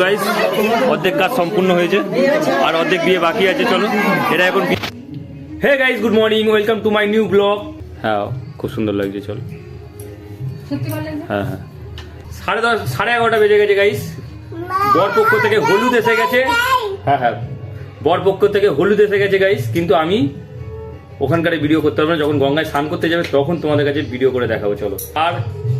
Guys অর্ধেক কাজ সম্পূর্ণ হয়েছে আর অর্ধেক বিয়ে বাকি আছে। চলো এটা এখন hey guys good morning, welcome to my new blog. হ্যাঁ খুব সুন্দর লাগছে। চলো হ্যাঁ হ্যাঁ 10:30 11:30 বেজে গেছে গাইস। বর পক্ষ থেকে হলুদ এসে গেছে। হ্যাঁ হ্যাঁ বর পক্ষ থেকে হলুদ এসে গেছে গাইস, কিন্তু আমি ওখানকার ভিডিও করতে পারবো না। যখন গঙ্গায় স্নান করতে যাবে তখন তোমাদের কাছে ভিডিও করে দেখাবো। চলো। আর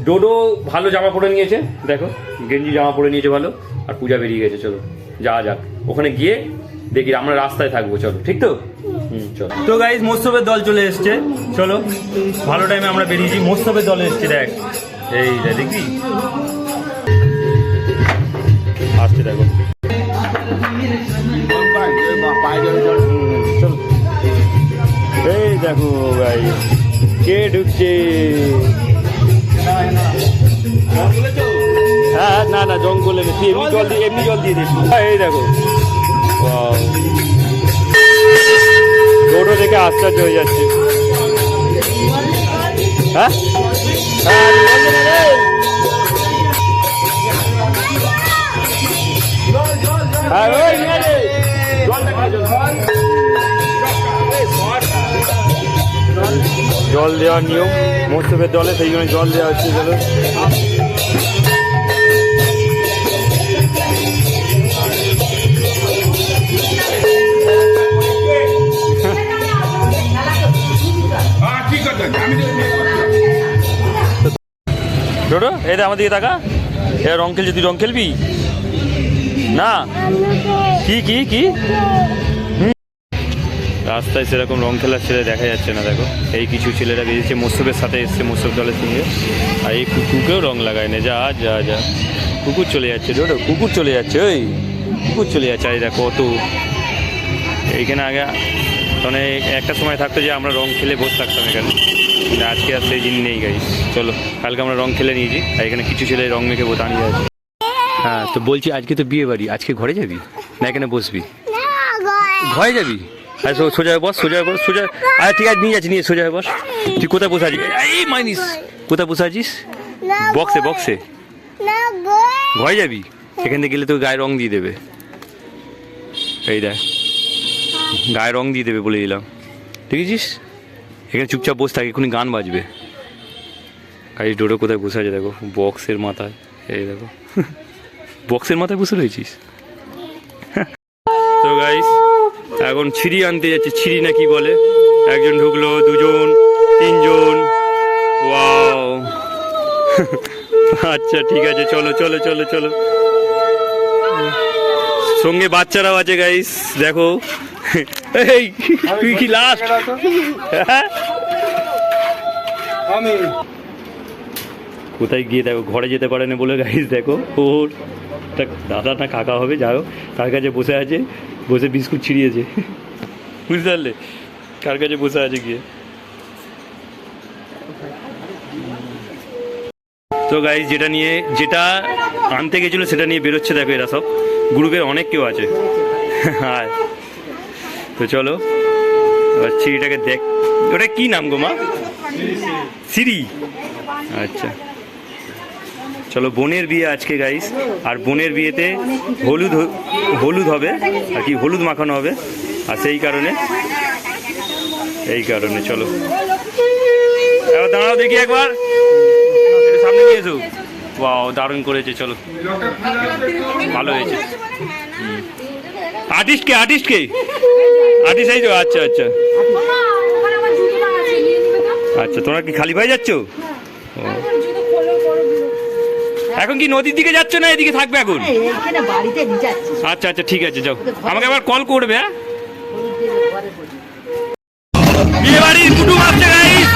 ডোডো ভালো জামা পরে নিয়েছে, দেখো গেঞ্জি জামা পরে নিয়েছে ভালো, আর পূজা বেরিয়ে গেছে। চলো যাওয়া যাক, ওখানে গিয়ে দেখি আমরা রাস্তায় থাকবো। চলো ঠিক তো? চলো। তো গাইস মোস্তফের দল চলে এসছে। চলো ভালো টাইমে আমরা বেরিয়েছি। মোস্তফের দলে এসছে, দেখ এই দেখি আসছে, দেখো চলো এই দেখো ভাই কে ঢুকছে। হ্যাঁ না না জঙ্গলে তুই এমনি জল দিয়ে দিস। এই দেখো টোটো থেকে আশ্চর্য হয়ে যাচ্ছে। হ্যাঁ জল দেওয়ার নিয়ম মোস্তফের দলে, সেই জন্য জল দেওয়া হচ্ছে। চলো ছোটো এই আমার দিকে তাকা। এ রং খেলছি, তুই রং খেলবি না? কি কি কি রাস্তায় সেরকম রং খেলার ছেলে দেখা যাচ্ছে না। দেখো এই কিছু ছেলেরা বেরিয়েছে, মোস্তফের সাথে এসছে, মোস্তফ দলের সঙ্গে। আর এই কুকুরকেও রং লাগায় না। যা যা যা কুকুর চলে যাচ্ছে, ছোটো কুকুর চলে যাচ্ছে, ওই কুকুর চলে যাচ্ছে। আর দেখো অত এইখানে আগে মানে একটা সময় থাকতো যে আমরা রং খেলে বসে থাকতাম এখানে, কিন্তু আজকে আর সেই দিন নেই গাইস। চলো কালকে আমরা রং খেলে নিয়েছি, আর এখানে কিছু ছেলে রং মেখে দাঁড়িয়ে আছে। হ্যাঁ তো বলছি আজকে তো বিয়ে বাড়ি, আজকে ঘরে যাবি না এখানে বসবি? ঘরে যাবি? আর সোজা বস, সোজা বস, সোজা। আরে ঠিক আছে নিয়ে যাচ্ছি, নিয়ে সোজা বস। তুই কোথায় বসে আছিস? এই মাইনিস কোথায় বসে আছিস? বক্সে বক্সে ঘরে যাবি? এখান থেকে গেলে তো গায়ে রং দিয়ে দেবে। এই দেখ গায়ে রং দিয়ে দেবে বলে দিলাম, দেখেছিস? এখানে চুপচাপ বসে থাকে, এক্ষুনি গান বাজবে। গাড়ি ডোডো কোথায় বসে আছে দেখো, বক্সের মাথায়। এই দেখো বক্সের মাথায় বসে রয়েছিস। তো গাইস এখন ছিঁড়ি আনতে যাচ্ছে, ছিঁড়ি না কি বলে। একজন ঢুকলো, দুজন, তিনজন। ওয়াও আচ্ছা ঠিক আছে, চলো চলো চলো চলো। সঙ্গে বাচ্চারাও আছে গাইস, দেখো। এই তুই কি লাস্ট? কোথায় গিয়ে দেখো ঘরে যেতে পারে না বলে গাইস, দেখো ওর দাদা না কাকা হবে, যাও তার কাছে বসে আছে, বসে বিস্কুট ছিঁড়িয়েছে। বুঝতে পারলে কার কাছে বসে আছে গিয়ে। তো গাইস যেটা আনতে গেছিলো সেটা নিয়ে বেরোচ্ছে, দেখো এরা সব গ্রুপের অনেক কেউ আছে। হ্যাঁ তো চলো এবার ছিঁড়িটাকে দেখ। ওটা কি নাম গো মা? সিরি। আচ্ছা চলো, বোনের বিয়ে আজকে গাইস। আর বোনের বিয়েতে হলুদ হবে আর কি, হলুদ মাখানো হবে। আর সেই কারণে চলো এবার দাঁড়াও দেখি একবার, সামনে নিয়ে এসো। বাহ দারুণ করেছে, চলো ভালো হয়েছে। আর্টিস্ট আর্টিস্ট এই তো। আচ্ছা আচ্ছা আচ্ছা তোমরা কি খালি ভাই যাচ্ছ? এখন কি নদীর দিকে যাচ্ছ না এদিকে থাকবে এখন? আচ্ছা আচ্ছা ঠিক আছে, যাও, আমাকে আবার কল করবে। হ্যাঁ বিয়ে বাড়ির কুটুম আসছে গাইস।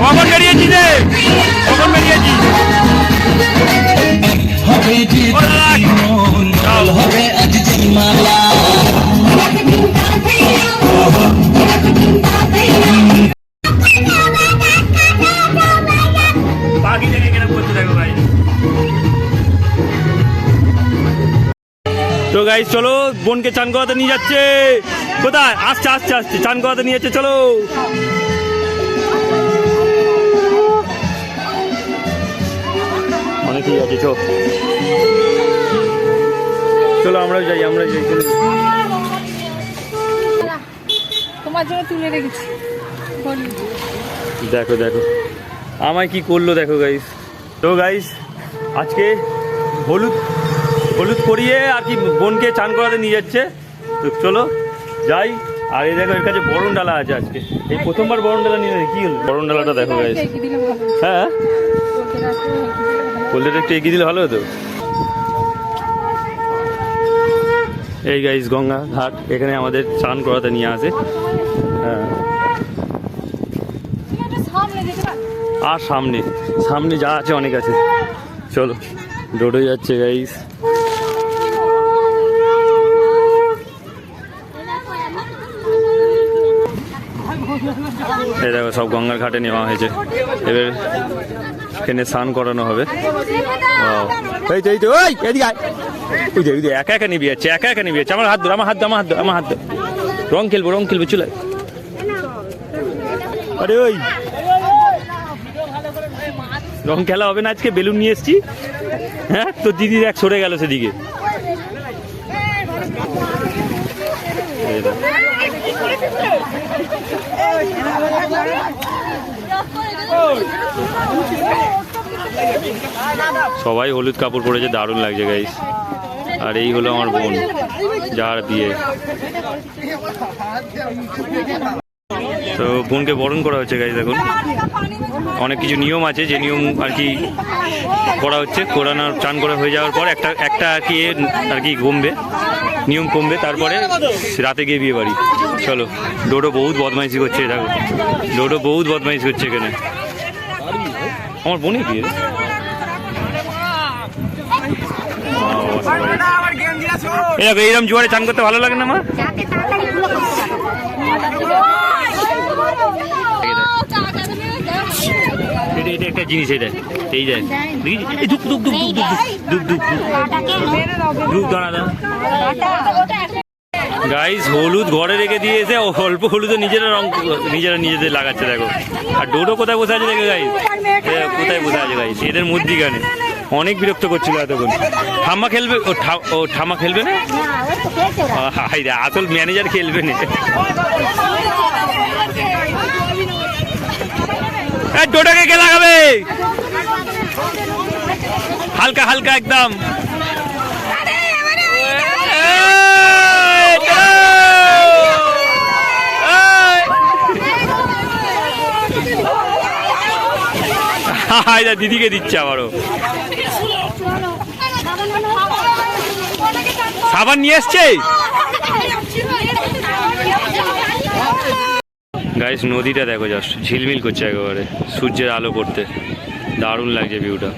কখন বেরিয়েছি রে? কখন বেরিয়েছি? পাখি থেকে কেন করতে দেখো ভাই। তো গাইস চলো, বোনকে চান করাতে নিয়ে যাচ্ছে। কোথায়? আসছে আসছে আসছে, চান করাতে নিয়ে যাচ্ছে, চলো। অনেকেই আছে। চলো আমরাও যাই, চলো। তোমার জন্য তুলে রেখেছি। দেখো দেখো আমায় কি করলো দেখো গাইস। তো গাইস আজকে হলুদ করিয়ে আর কি বোনকে চান করাতে নিয়ে যাচ্ছে। তো চলো যাই। আর এই দেখো এর কাছে বরণ ডালা আছে আজকে, এই প্রথমবার বরণ ডালা নিয়ে কি হলো। বরণ ডালাটা দেখো গাইস। হ্যাঁ কোলটা একটু এগিয়ে দিলে ভালো হতো। এই গাইস গঙ্গা ঘাট, এখানে আমাদের চান করাতে নিয়ে আসে। হ্যাঁ আর সামনে যা আছে অনেক আছে। চলো ডোডো যাচ্ছে গাইস। এই দেখো সব গঙ্গার ঘাটে নেওয়া হয়েছে, এবার এখানে স্নান করানো হবে। একা একা নিবি যাচ্ছে, আমার হাত ধর, আমার হাত ধর। রং খেলবো চলে। আরে ওই রং খেলা হবে না আজকে, বেলুন নিয়ে এসছি। হ্যাঁ তো দিদির এক সরে গেল সেদিকে। সবাই হলুদ কাপড় পরেছে, দারুণ লাগছে গাইস। আর এই হলো আমার বোন, যার বিয়ে। তো বোনকে বরণ করা হচ্ছে গাইস। দেখুন অনেক কিছু নিয়ম আছে, যে নিয়ম আর কি করা হচ্ছে। কোরানোর চান করা হয়ে যাওয়ার পর একটা আর কি নিয়ম কমবে, তারপরে রাতে গিয়ে বিয়ে বাড়ি। চলো ডোডো বহুত বদমাইশি করছে, দেখো ডোডো বহুত বদমাইশি করছে এখানে। আমার বোনই বিয়ে। এইরকম জোয়ারে চান করতে ভালো লাগে না মা? এটা একটা জিনিস, এটা এই যায় গাইস। হলুদ ঘরে রেখে দিয়েছে, অল্প হলুদ নিজেদের লাগাচ্ছে দেখো। আর ডোডো কোথায় বসে আছে দেখো গাইস, কোথায় বসে আছে গাইস, এদের মধ্যিখানে। অনেক বিরক্ত করছিল এতক্ষণ। ঠাম্মা খেলবে, ও ঠাম্মা খেলবে না, আসল ম্যানেজার খেলবে না। ডোডোকে কে লাগাবে? হালকা হালকা একদম। দিদিকে দিচ্ছে আবারও। সাবান নিয়ে এসছে গাইস। নদীটা দেখো জাস্ট ঝিলমিল করছে একেবারে, সূর্যের আলো পড়তে দারুণ লাগছে ভিউটা।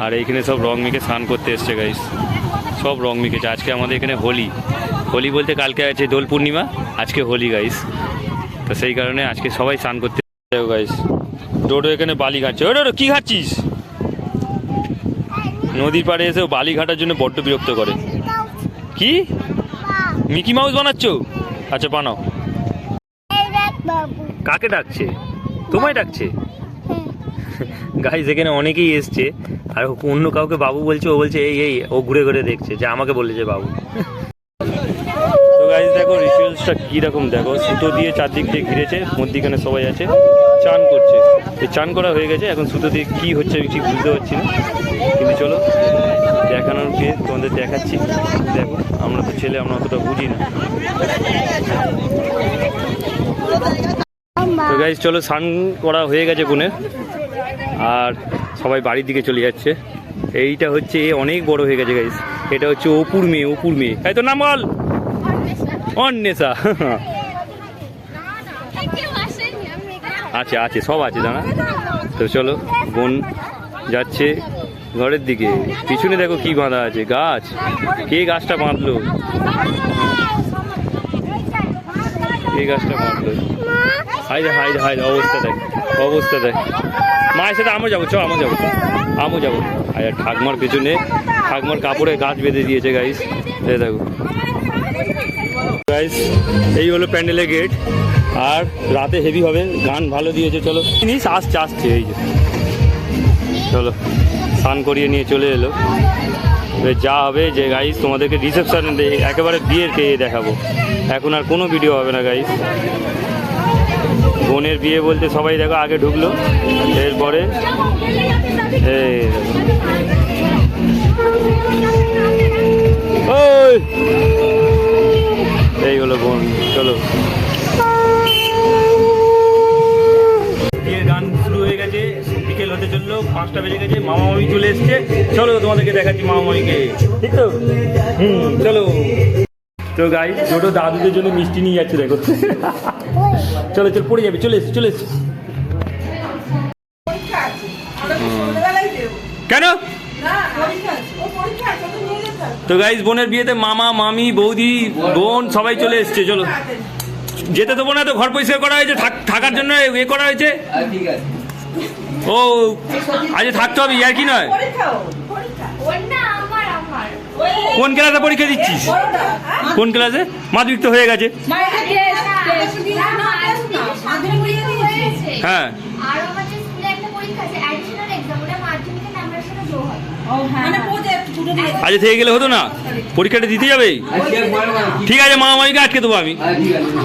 আর এইখানে সব রং মেখে স্নান করতে এসছে গাইস, সব রং মেখেছে। আজকে আমাদের এখানে হোলি বলতে কালকে আছে দোল পূর্ণিমা, আজকে হোলি গাইস। তো সেই কারণে আজকে সবাই স্নান করতে দেখো গাইস। ডোডো এখানে বালি ঘাটছে। ও ডোডো কি ঘাটছিস? নদীর পাড়ে এসে বালি ঘাটার জন্য বড্ড বিরক্ত করে। কি মিকি মাউস বানাচ্ছো? আচ্ছা বানাও। কাকে ডাকছে? তোমায় ডাকছে গাইস। এখানে অনেকেই এসছে, আর অন্য কাউকে বাবু বলছে, ও বলছে এই ও ঘুরে ঘুরে দেখছে যে আমাকে বলেছে বাবু। তো গাইস দেখো রিচুয়ালসটা কিরকম দেখো, সুতো দিয়ে চারদিক দিয়ে ঘিরেছে, মধ্যিখানে সবাই আছে, চান করছে। এই চান করা হয়ে গেছে, এখন সুতো দিয়ে কি হচ্ছে ঠিক বুঝতে পারছি না, কিন্তু চলো দেখানোর কে তোমাদের দেখাচ্ছি। দেখো আমরা তো ছেলে, আমরা অতটা বুঝি না। তো গাইস চলো, স্নান করা হয়ে গেছে বোনের, আর সবাই বাড়ির দিকে চলে যাচ্ছে। এইটা হচ্ছে অনেক বড় হয়ে গেছে গাইস, এটা হচ্ছে অপুর মেয়ে। তাই তো নাম বল? অন্বেষা। আছে সব আছে দাঁড়া। তো চলো বোন যাচ্ছে ঘরের দিকে। পিছনে দেখো কি বাঁধা আছে, গাছ। কে গাছটা বাঁধলো? এই গাছটা বাঁধলো। হাই অবস্থা দেখ। মায়ের সাথে আমও যাবো, আমও যাবো। আর ঠাকমার পেছনে ঠাকমার কাপড়ে গাছ বেঁধে দিয়েছে গাইস। এই দেখো গাইস, এই হলো প্যান্ডেলের গেট। আর রাতে হেভি হবে, গান ভালো দিয়েছে। চলো জিনিস আসছে এই যে, চলো স্নান করিয়ে নিয়ে চলে এলো। এবার যা হবে যে গাইস তোমাদেরকে রিসেপশন একেবারে বিয়ের কে দেখাবো, এখন আর কোনো ভিডিও হবে না গাইস। বোনের বিয়ে বলতে সবাই দেখো আগে ঢুকলো, এরপরে এই ওই এই হলো বোন। চলো বিয়ের গান শুরু হয়ে গেছে, বিকেল হতে চললো, 5টা বেজে গেছে, মামা মামি চলে এসছে। চলো তোমাদেরকে দেখাচ্ছি মামা মামিকে, ঠিক তো? চলো। তো গাইস ছোটো দাদুদের জন্য মিষ্টি নিয়ে যাচ্ছে দেখো। চলো চল, পড়ে যাবে, চলে এসছি চলে এসছি। কেন? তো গাইস বোনের বিয়েতে মামা মামি বৌদি বোন সবাই চলে এসছে। চলো, যেতে দেবো না তো, ঘর পরিষ্কার করা হয়েছে, থাকার জন্য এ করা হয়েছে। ও আজ থাকতে হবে, আর কি নয়। কোন ক্লাসে পরীক্ষা দিচ্ছিস? কোন ক্লাসে? মাধ্যমিক তো হয়ে গেছে। হ্যাঁ আজ থেকে গেলে হতো না, পরীক্ষাটা দিতে যাবে। ঠিক আছে, মামা মামিকে আটকে দেবো আমি,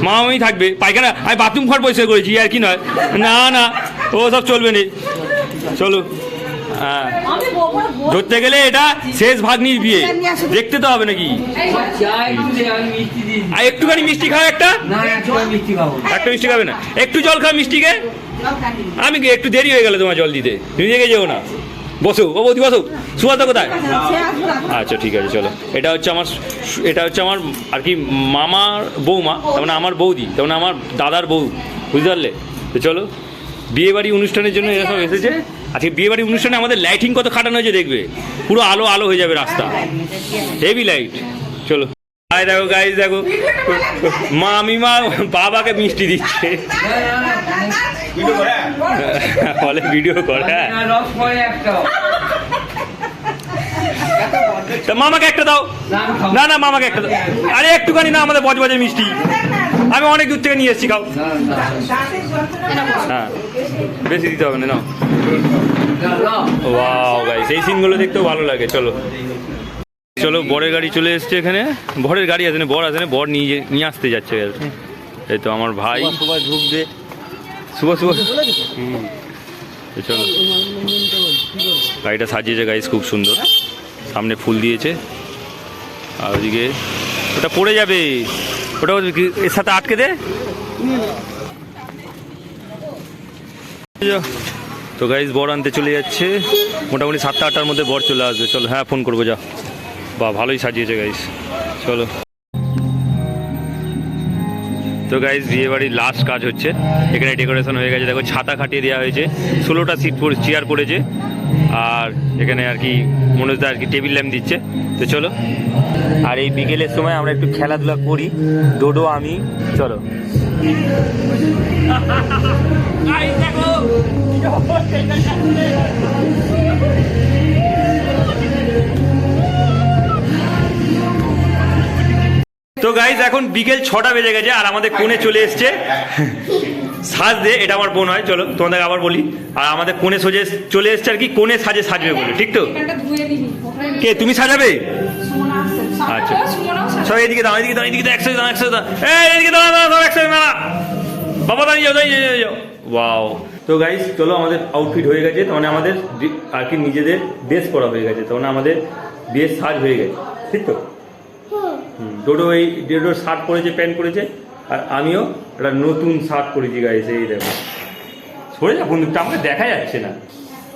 মামা মামি থাকবে। পায়খানা আমি বাথরুম ঘর পরিষ্কার করেছি, আর কি নয়। না না ও সব চলবে না। চলো, হ্যাঁ ধরতে গেলে এটা শেষ ভাগ্নির বিয়ে, দেখতে তো হবে নাকি। আর একটুখানি মিষ্টি খাও, একটা মিষ্টি খাবে না, একটু জল খাও মিষ্টিকে। আমি একটু দেরি হয়ে গেল তোমার জল দিতে, তুমি দেখে যেও না। বসো ও বৌদি বসো। সুভাষদা কোথায়? আচ্ছা ঠিক আছে চলো। এটা হচ্ছে আমার আর কি মামার বৌমা, তার মানে আমার বৌদি, তার মানে আমার দাদার বউ, বুঝতে পারলে? তো চলো, বিয়েবাড়ি অনুষ্ঠানের জন্য এরা সব এসেছে। আজকে বিয়েবাড়ি অনুষ্ঠানে আমাদের লাইটিং কত খাটানো হয়েছে দেখবে, পুরো আলো আলো হয়ে যাবে রাস্তা, হেভি লাইট। চলো দেখো গাইজ, দেখো মামিমা বাবাকে মিষ্টি দিচ্ছে, বলে ভিডিও করে। মামাকে একটা দাও। না না মামাকে একটা দাও। আরে একটুখানি না, আমাদের বজবজে মিষ্টি আমি অনেক দূর থেকে নিয়ে এসেছি, খাও। হ্যাঁ বেশি দিতে হবে না, নাও। ওয়াও গাইস, এই সিনগুলো দেখতেও ভালো লাগে। চলো চলো, বরের গাড়ি চলে এসছে এখানে। বরের গাড়ি আসেনি, বর আসেনি, বর নিয়ে আসতে যাচ্ছে। এই তো আমার ভাই ঢুকবে, শুভ চলো গাড়িটা সাজিয়েছে গাইস, খুব সুন্দর, সামনে ফুল দিয়েছে। আর ওদিকে ওটা পড়ে যাবে, ওটা এর সাথে আটকে দে। তো গাইস বর আনতে চলে যাচ্ছে, মোটামুটি 7টা-8টার মধ্যে বর চলে আসবে। চলো, হ্যাঁ ফোন করবো, যা। বা ভালোই সাজিয়েছে গাইস। চলো, তো গাইস বিয়েবাড়ির লাস্ট কাজ হচ্ছে, এখানে ডেকোরেশন হয়ে গেছে। দেখো ছাতা খাটিয়ে দেওয়া হয়েছে, 16টা চেয়ার পড়েছে। আর এখানে আর কি মনোজদা আর কি টেবিল ল্যাম্প দিচ্ছে। তো চলো, আর এই বিকেলের সময় আমরা একটু খেলাধুলা করি, ডোডো আমি। চলো তো গাইজ এখন বিকেল 6টা বেজে গেছে, আর আমাদের কোণে চলে এসছে সাজ দে। এটা আমার বোন হয়, চলো তোমাদের আবার বলি। আর আমাদের কোণে চলে এসছে আর কি, কোণে সাজবে বলে, ঠিক তো? কে তুমি সাজাবে? আচ্ছা সব এদিকে দাও, এদিকে দাও, এদিকে দাও, একসাথে দাও, একসাথে দাও, এদিকে দাও, একসাথে না বাবা, দাঁড়িয়ে যাও, দাঁড়িয়ে যাও। ওয়াও। তো গাইজ চলো, আমাদের আউটফিট হয়ে গেছে, তার মানে আমাদের আর কি নিজেদের ড্রেস করা হয়ে গেছে, তার মানে আমাদের বিয়ের সাজ হয়ে গেছে, ঠিক তো? ডোডো এই ডোডোর শার্ট পরেছে, প্যান্ট পরেছে, আর আমিও একটা নতুন শার্ট পরেছি গাইস। এই দেখো, সরে যা, বন্দুকটা আমাকে দেখা যাচ্ছে না,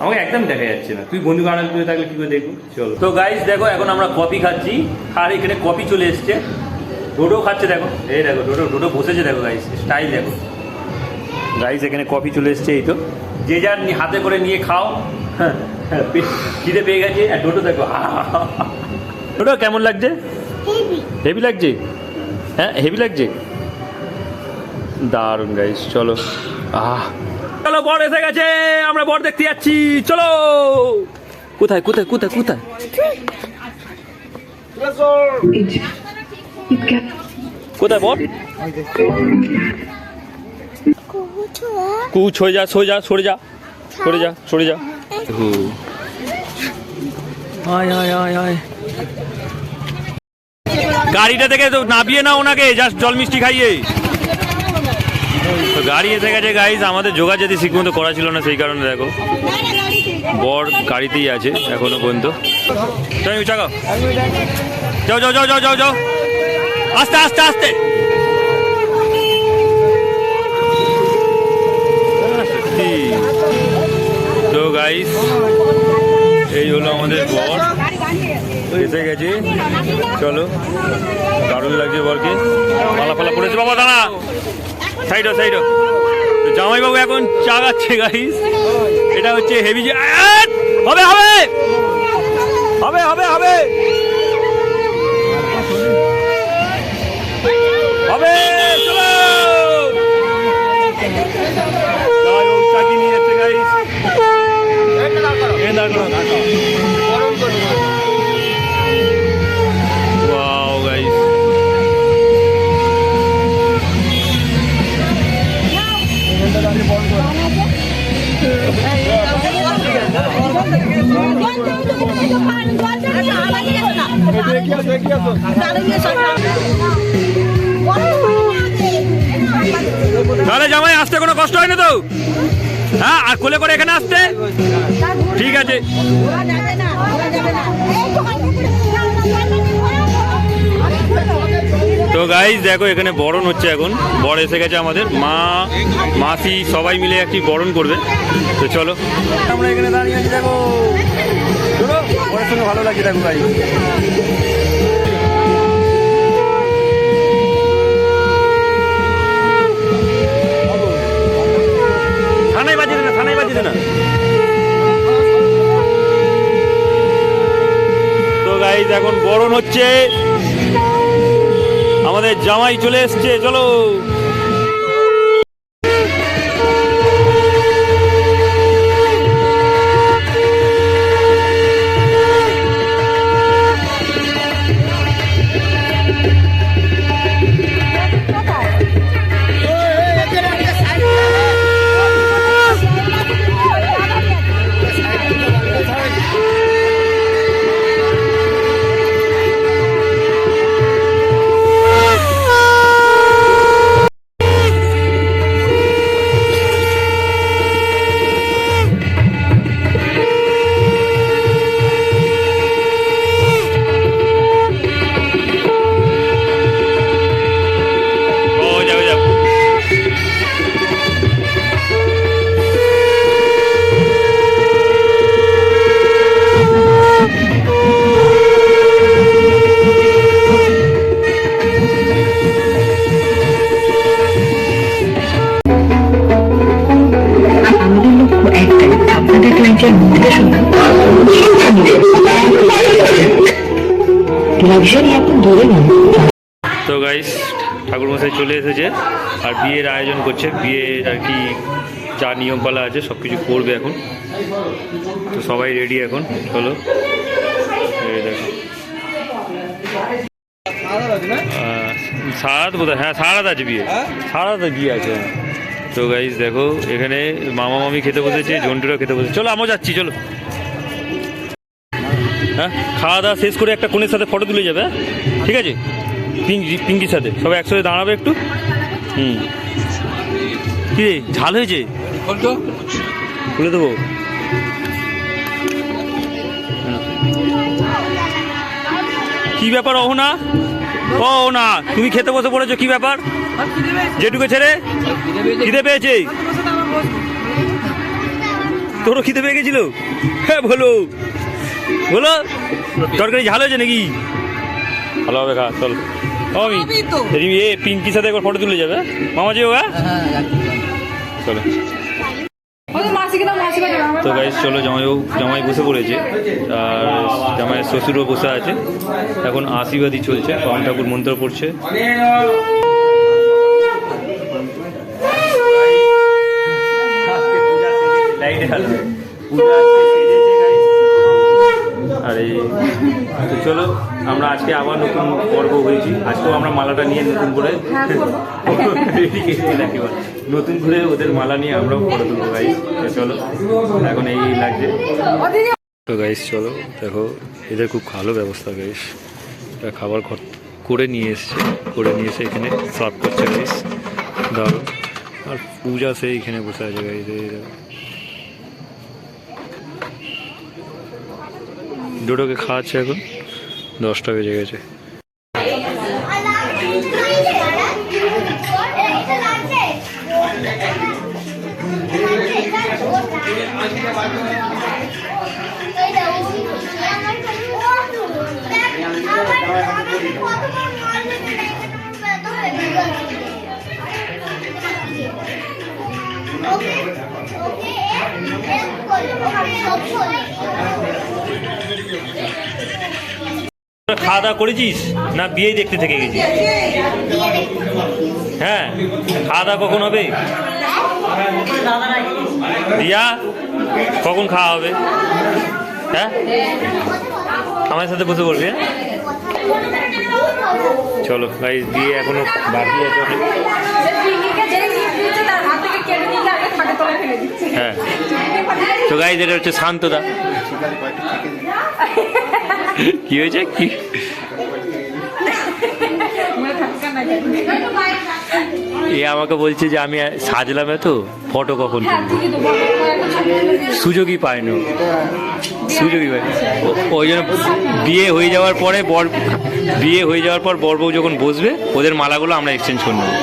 আমাকে একদম দেখা যাচ্ছে না। তুই বন্দুক আড়াল করে থাকলে কি করে দেখবো? চলো। তো গাইস দেখো, এখন আমরা কফি খাচ্ছি, আর এখানে কফি চলে এসছে, ডোডো খাচ্ছে। দেখো এই দেখো, ডোডো বসেছে, দেখো গাইস স্টাইল দেখো গাইস। এখানে কফি চলে এসছে, এই তো যে যার হাতে করে নিয়ে খাও। খিদে পেয়ে গেছে। আর ডোডো দেখো, ডোডো কেমন লাগছে? হেভি লাগছে, হ্যাঁ হেভি লাগছে, দারুণ গাইস। চলো চলো, বর এসে গেছে, আমরা বর দেখতে যাচ্ছি। চলো, কোথায় কোথায় কোথায় কোথায়? কোথায় বর? কুচ হয়ে যা, সরে যা, সরে যা, সরে যা, সরে যা। আয় আয় আয় আয় গাড়িটা থেকে তো নামিয়ে না ওনাকে, জাস্ট জল মিষ্টি খাইয়ে। তো গাড়ি এসে গেছে গাইজ, আমাদের যোগা যদি ঠিক মতো করা ছিল না, সেই কারণে দেখো বর গাড়িতেই আছে এখনো পর্যন্ত। চাকাও, যাও যাও যাও যাও যাও যাও, আস্তে আস্তে আস্তে। সত্যি তো গাইজ, এই হলো আমাদের বর, এসে গেছে। চলো, দারুণ লাগছে বরকে, পালা পালা পড়েছে। বাবা দাঁড়া, সাইড সাইড। জামাইবাবু এখন চাগাচ্ছে গাইস, এটা হচ্ছে হেভি। হবে হবে হবে হবে হবে হবে, চলো। জামাইবাবু চাকি নিয়ে যাচ্ছে গাইস। ওয়াও গাইস, তাহলে জামাই আসতে কোনো কষ্ট হয় না তো? হ্যাঁ, আর কোলে করে এখানে আসতে ঠিক আছে। তো গাইজ দেখো, এখানে বরণ হচ্ছে এখন, বর এসে গেছে আমাদের, মা মাসি সবাই মিলে একটি বরণ করবে। তো চলো, আমরা এখানে দাঁড়িয়ে আছি, দেখো বরের সঙ্গে ভালো লাগছে। দেখো গাইজ, থানায় বাজিয়ে না, থানায় বাজিয়ে না। তো গাইজ এখন বরণ হচ্ছে, আমাদের জামাই চলে এসছে। চলো, তো গাইস, ঠাকুরমশাই চলে এসেছে আর বিয়ের আয়োজন করছে। বিয়ের আর কি যা নিয়মপালা আছে সব কিছু করবে এখন। তো সবাই রেডি এখন, চলো। এই দেখো, সারাত বোধহয়, হ্যাঁ সারাত আছে বিয়ে, সারাত বিয়ে আছে। তো গাইস দেখো, এখানে মামা মামি খেতে বসেছে, জন্টুরাও খেতে বসেছে। চলো, আমরা যাচ্ছি, চলো। হ্যাঁ, খাওয়া দাওয়া শেষ করে একটা কোণের সাথে ফটো তুলে যাবে, হ্যাঁ ঠিক আছে? পিঙ্কির সাথে সবাই একসাথে দাঁড়াবে একটু। কি রে, ঝাল হয়েছে? খুলে দেবো। কি ব্যাপার অহনা? ও না, তুমি খেতে বসে পড়েছো, কি ব্যাপার? যেটুকু ছেড়ে খিদে পেয়েছে? তোরও খিদে পেয়ে গেছিল? হ্যাঁ বলো বলো, তরকারি ঝাল হয়েছে নাকি? ভালো হবে, খা চল। আমি এ পিঙ্কির সাথে একবার ফটো তুলে যাবে, মামা যে হ্যাঁ চলো। তো গাইস চলো, জামাই বসে পড়েছে আর জামাইয়ের শ্বশুরও বসে আছে। এখন আশীর্বাদী চলছে, বামন ঠাকুর মন্ত্র পড়ছে। আর এই তো চলো, আমরা আজকে আবার নতুন পর্ব হয়েছি। আজকেও আমরা মালাটা নিয়ে নতুন করে নতুন করে ওদের মালা নিয়ে আমরাও ফটো তুলবো গাইস। চলো, এখন এই লাগছে। তো গাইস চলো দেখো, এদের খুব ভালো ব্যবস্থা গাইস। খাবার করে নিয়ে এসে এখানে সার্ভ করছে গাইস, দারুণ। আর পূজা সে এখানে বসে আছে গাইস। দুটোকে খাওয়াচ্ছে এখন, 10টা বেজে গেছে। খাওয়া দাওয়া করেছিস না বিয়ে দেখতে থেকে গেছিস? হ্যাঁ, খাওয়া দাওয়া কখন হবে? রিয়া, কখন খাওয়া হবে? হ্যাঁ, আমার সাথে বসে বলবি। হ্যাঁ চলো গাইস, দিয়ে এখনো বাকি আছে অনেক। হ্যাঁ তো গাইস, এটা হচ্ছে শান্তদা। কি হয়েছে? কি এ আমাকে বলছে যে আমি সাজলাম, এত ফটো কখন তুলবো, সুযোগই পাইনি, ওই জন্য বিয়ে হয়ে যাওয়ার পর বর বউ যখন বসবে, ওদের মালাগুলো আমরা এক্সচেঞ্জ করে নেবো।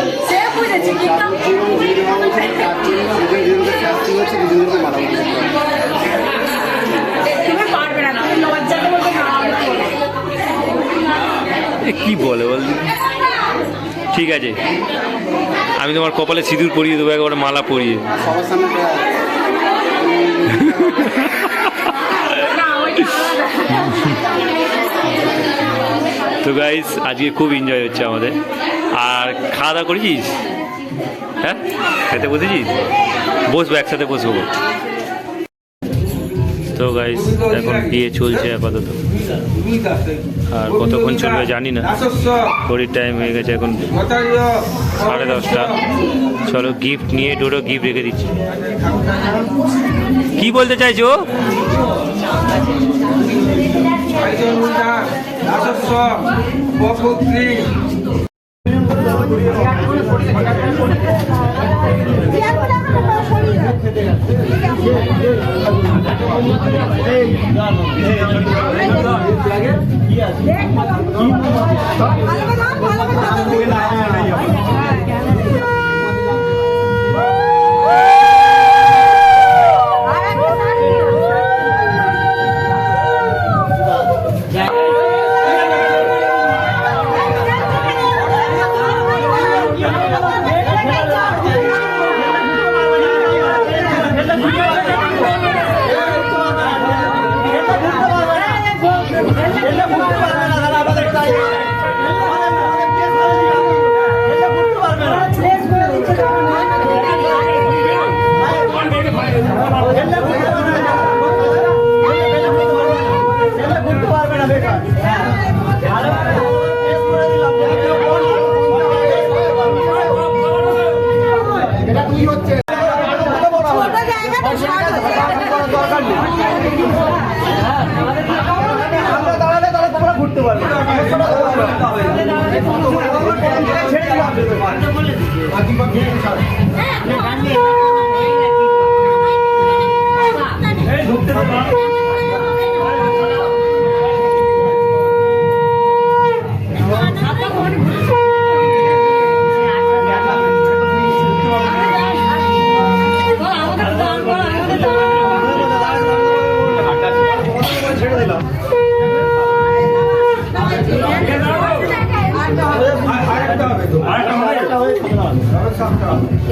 কি বলে বল, ঠিক আছে আমি তোমার কপালে সিঁদুর পরিয়ে দেবো, একবারে মালা পরিয়ে। তো গাইস, আজকে খুব এনজয় হচ্ছে আমাদের। আর খাওয়া দাওয়া করেছিস? হ্যাঁ, খেতে বসেছিস? বসবো, একসাথে বসবো। তো গাইস, এখন বিয়ে চলছে আপাতত, আর কতক্ষণ চলবে জানি না। ঘড়ির টাইম হয়ে গেছে এখন 10:30। চলো গিফট নিয়ে, ডোরো গিফট রেখে দিচ্ছি। কি বলতে চাইছো?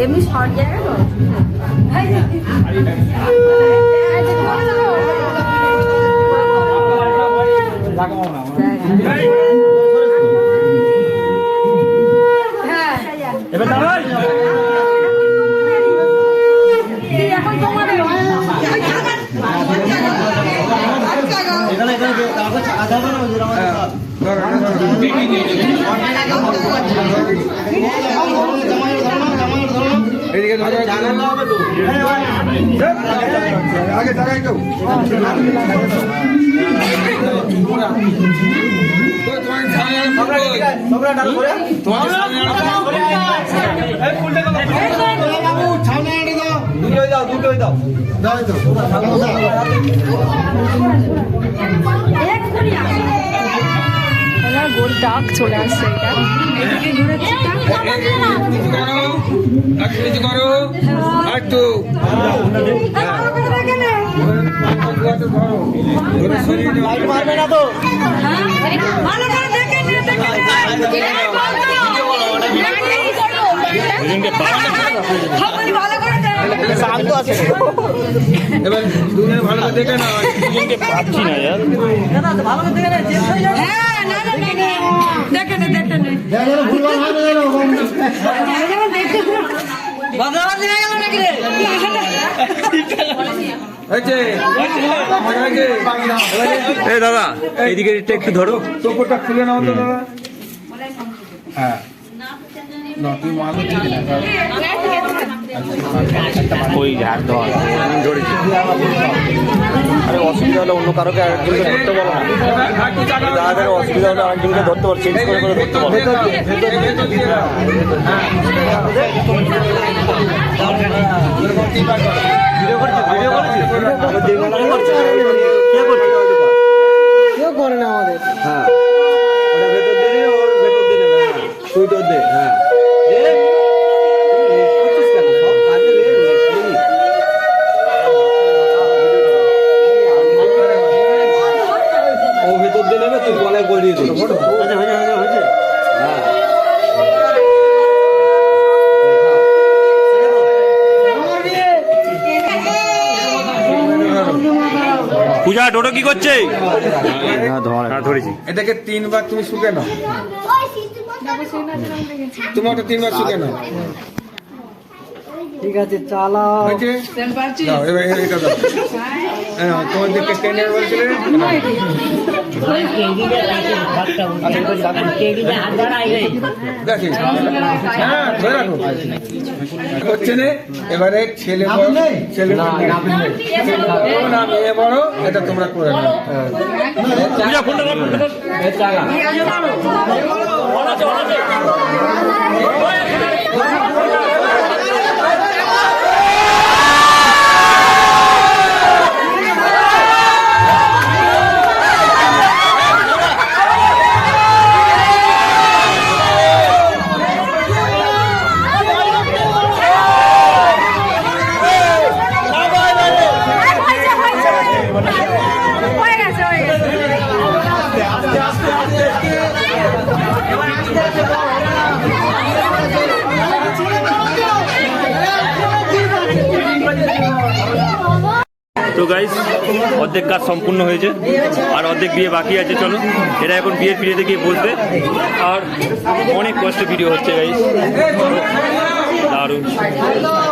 এমনি শর্ট জায়গা তো এখন তোমাদের এদিকে আগে দাঁড়াই কেউ দুটোই দাও গোল ডাক চলে আসছে মারবে না তো এবার দুজনে ভালো করে দেখে না দুজনকে পাচ্ছি না यार এই দাদা এইদিকে একটু ধরো টোপরটা খুলে নাও তো দাদা হ্যাঁ ওই হাত ধর ধরেছি আরে অসুবিধা হলে অন্য কারোকে আরেকজনকে ধরতে বলো না যাদের অসুবিধা হলে আরেকজনকে ধরতে পারো চেঞ্জ করে ধরতে পারো কেউ করে না আমাদের হ্যাঁ ওটা ভেতর দিয়ে ওর ভেতর দিয়ে নেবে হ্যাঁ তুই তোর দে হ্যাঁ পূজা ডোডো কি করছে ধরেছি এটাকে 3 বার তুমি শুকে নাও তোমাকে 3 বার শুকে নাও ঠিক আছে চালাও দাও এবার এটা দাও হ্যাঁ তোমার দিকে টেনে বলছিলে দেখি হ্যাঁ ধরে রাখো হচ্ছে না এবারে ছেলে বড় ছেলে না মেয়ে বড় এটা তোমরা করে নাও পূজা ফোনটা তো গাইস অর্ধেক কাজ সম্পূর্ণ হয়েছে আর অর্ধেক বিয়ে বাকি আছে। চলো এটা এখন বিয়ের পিড়িতে গিয়ে বসবে আর অনেক কষ্ট ভিডিও হচ্ছে গাইস দারুণ।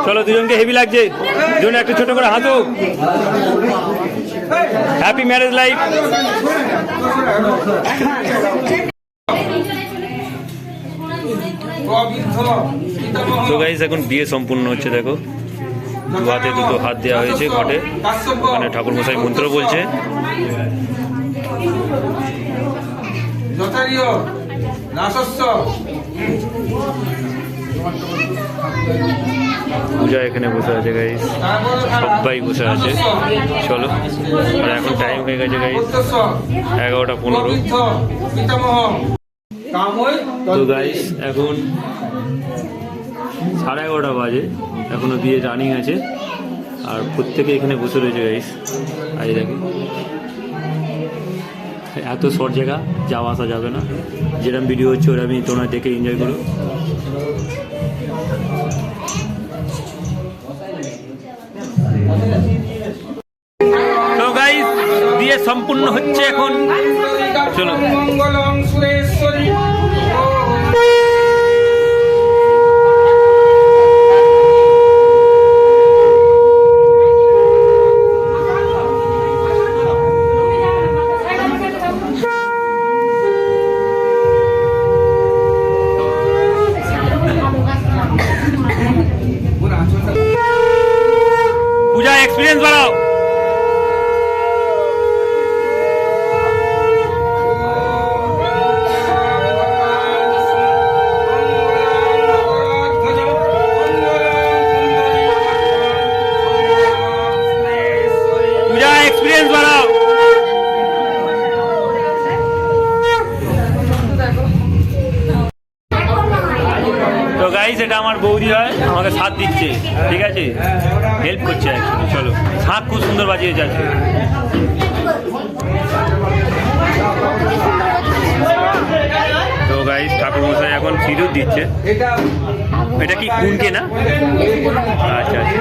চলো দুজনকে হেভি লাগছে, দুজন একটু ছোট করে হাতো। Happy marriage life. তো গাইস এখন বিয়ে সম্পূর্ণ হচ্ছে, দেখো দু হাতে দুটো হাত দেওয়া হয়েছে ঘটে, ওখানে ঠাকুর মশাই মন্ত্র বলছে। পূজা এখানে বসে আছে গাইস, সবাই বসে আছে। চলো আর এখন টাইম হয়ে গেছে গাইস 11:15। তো গাইস এখন 11:30 বাজে, এখনো বিয়ে রানিং আছে আর প্রত্যেকে এখানে বসে রয়েছে গাইস। আজ দেখি এত শর্ট জায়গা যাওয়া আসা যাবে না, যেরকম ভিডিও হচ্ছে ওরকমই তোমরা দেখে এনজয় করো। তো গাইস বিয়ে সম্পূর্ণ হচ্ছে এখন, চলো। আমার বৌদি হয়, আমাকে সাথ দিচ্ছে, ঠিক আছে, হেল্প করছে actually। চলো, শাঁখ খুব সুন্দর বাজিয়েছে আজকে। তো গাইস ঠাকুর মশাই এখন সিঁদুর দিচ্ছে। এটা এটা কি কুনকে না? আচ্ছা আচ্ছা।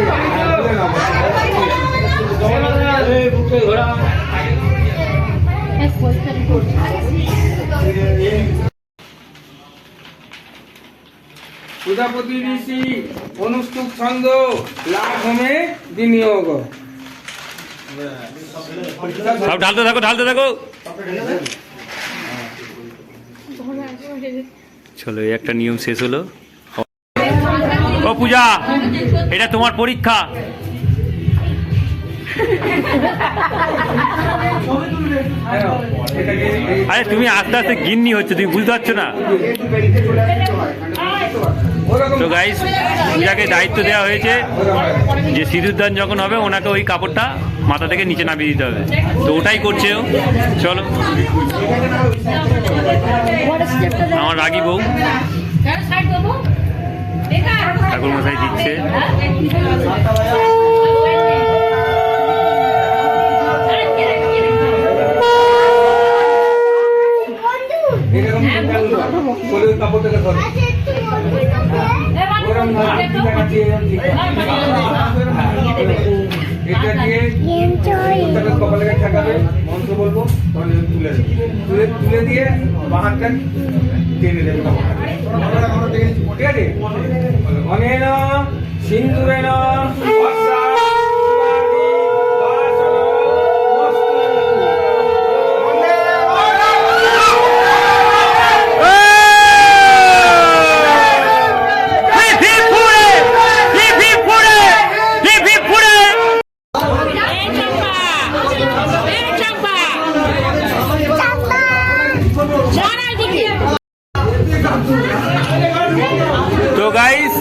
প্রজাপতি ঋষি অনুষ্ঠুপ ছন্দ লাভ হোমে বিনিয়োগ। সব ঢালতে থাকো, ঢালতে থাকো। চলো, এই একটা নিয়ম শেষ হলো। ও পূজা, এটা তোমার পরীক্ষা। আরে তুমি আস্তে আস্তে গিন্নি হচ্ছে, তুমি বুঝতে পারছো না। তো গাইস, পূজাকে দায়িত্ব দেওয়া হয়েছে যে সিঁদুরদান যখন হবে ওনাকে ওই কাপড়টা মাথা থেকে নিচে নামিয়ে দিতে হবে। তো ওটাই করছে ও। চলো, আমার রাগী বউ ঠাকুর মশাই দিচ্ছে। কাপড় থেকে ধরো। এটা দিয়ে কপালে ঠেকাবে, মন্ত্র বলবো, তুলে তুলে দিয়ে বাহারটা টেনে দেবে কাপড়টা, ঠিক আছে? অনেন সিন্দুরেন তো গাইস,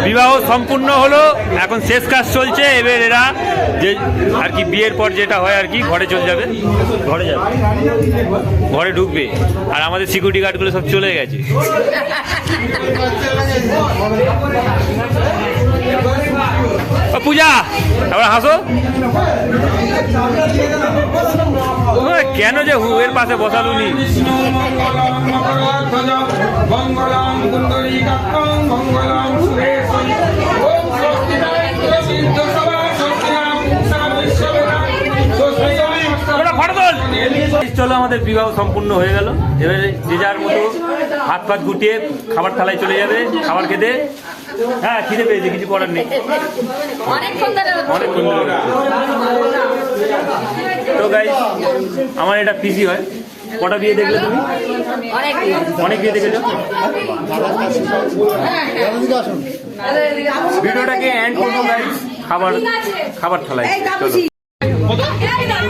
বিবাহ সম্পূর্ণ হলো, এখন শেষ কাজ চলছে। এবার এরা যে আর কি বিয়ের পর যেটা হয় আর কি, ঘরে চলে যাবে, ঘরে যাবে, ঘরে ঢুকবে। আর আমাদের সিকিউরিটি গার্ডগুলো সব চলে গেছে। ও পূজা, আবার হাসো কেন যে এর পাশে বসালুনি? মঙ্গলম কুন্দরী কাক্কং মঙ্গলম সুরেশম ওম স্বস্তিদায় সিদ্ধ সভা স্বস্তিনাম পুংসাম বিশ্ববেদাম চলো, আমাদের বিবাহ সম্পূর্ণ হয়ে গেল। এবারে যে যার মতো হাত পাত গুটিয়ে খাবার থালায় চলে যাবে, খাবার খেতে। হ্যাঁ, খিদে পেয়েছে, কিছু করার নেই, অনেকক্ষণ ধরে। তো গাইস, আমার এটা পিসি হয়। কটা বিয়ে দেখলে তুমি? অনেক বিয়ে দেখেছো। ভিডিওটাকে এন্ড করবো গাইস খাবার থালায়। চলো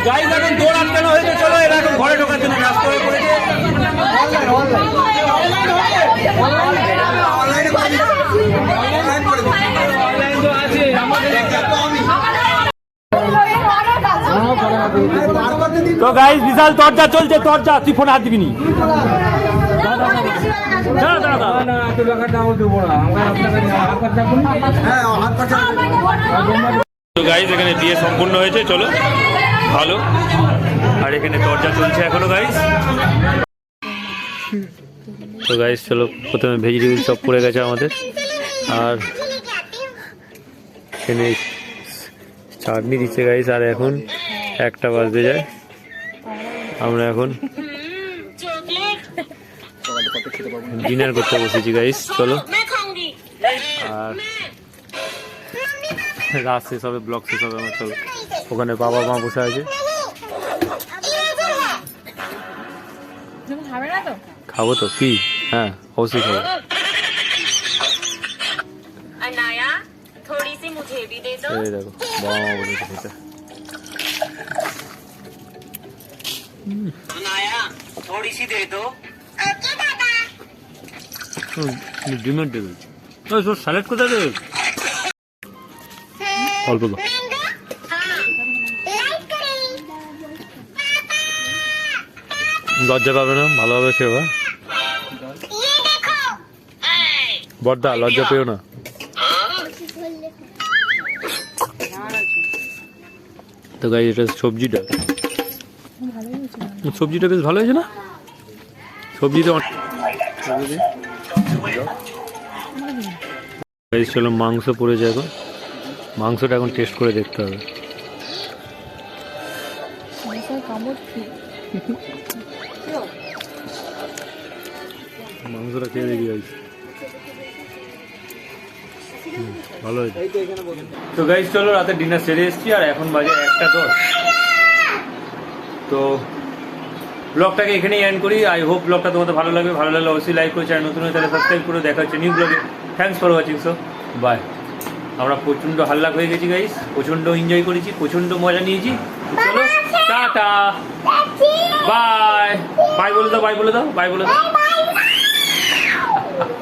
গাইস, এখন দৌড় আটকানো হয়েছে। চলো, এরা এখন ঘরে ঢোকার জন্য রাস্তা হয়ে পড়েছে। তো গাইস, বিশাল তরজা চলছে, তরজা। তুই ফোনে হাত দিবি নি? তো গাইস, এখানে বিয়ে সম্পূর্ণ হয়েছে। চলো, ভালো। আর এখানে দরজা চলছে এখনো গাইস। তো গাইস, চলো, প্রথমে ভেজিটেবিল চপ পড়ে গেছে আমাদের। আর এখানে চাটনি দিচ্ছে গাইস। আর এখন 1টা বাজতে যায়। আমরা এখন ডিনার করতে বসেছি গাইস। চলো, আর রাত শেষ হবে, ব্লগ শেষ হবে আমার। চলো, ওখানে বাবা মা বসে আছে। খাবো তো, কি? হ্যাঁ, অবশ্যই খাবো। এই দেখো, বাবা মা বসেছে খেতে। ডিমের দেবে, স্যালাড কোথায় দেবে? অল্প দাও। লজ্জা পাবে না, ভালোভাবে খেয়ে। বর্দা লজ্জা পেও না। তো গাইস এটা সবজিটা বেশ ভালো হয়েছে না? সবজিতে গাইস চলো মাংস পড়েছে এখন, মাংসটা এখন টেস্ট করে দেখতে হবে। মাংসটা খেয়ে দেখি গাইস, ভালো হয়েছে। তো গাইস চলো রাতে ডিনার সেরে এসেছি আর এখন বাজে 1:10। তো ব্লগটাকে এখানেই এন্ড করি। আই হোপ ব্লগটা তোমাদের ভালো লাগবে, ভালো লাগলে অবশ্যই লাইক করে চ্যানেল নতুন হয়ে তাহলে সাবস্ক্রাইব করে দেখা হচ্ছে নিউ ব্লগে। Thanks for watching, so bye. আমরা প্রচণ্ড হাল্লা হয়ে গেছি গাইস, প্রচণ্ড এনজয় করেছি, প্রচণ্ড মজা নিয়েছি। চলো টাটা, বাই বাই বলে দাও, বাই বলে দাও, বাই বলে দাও।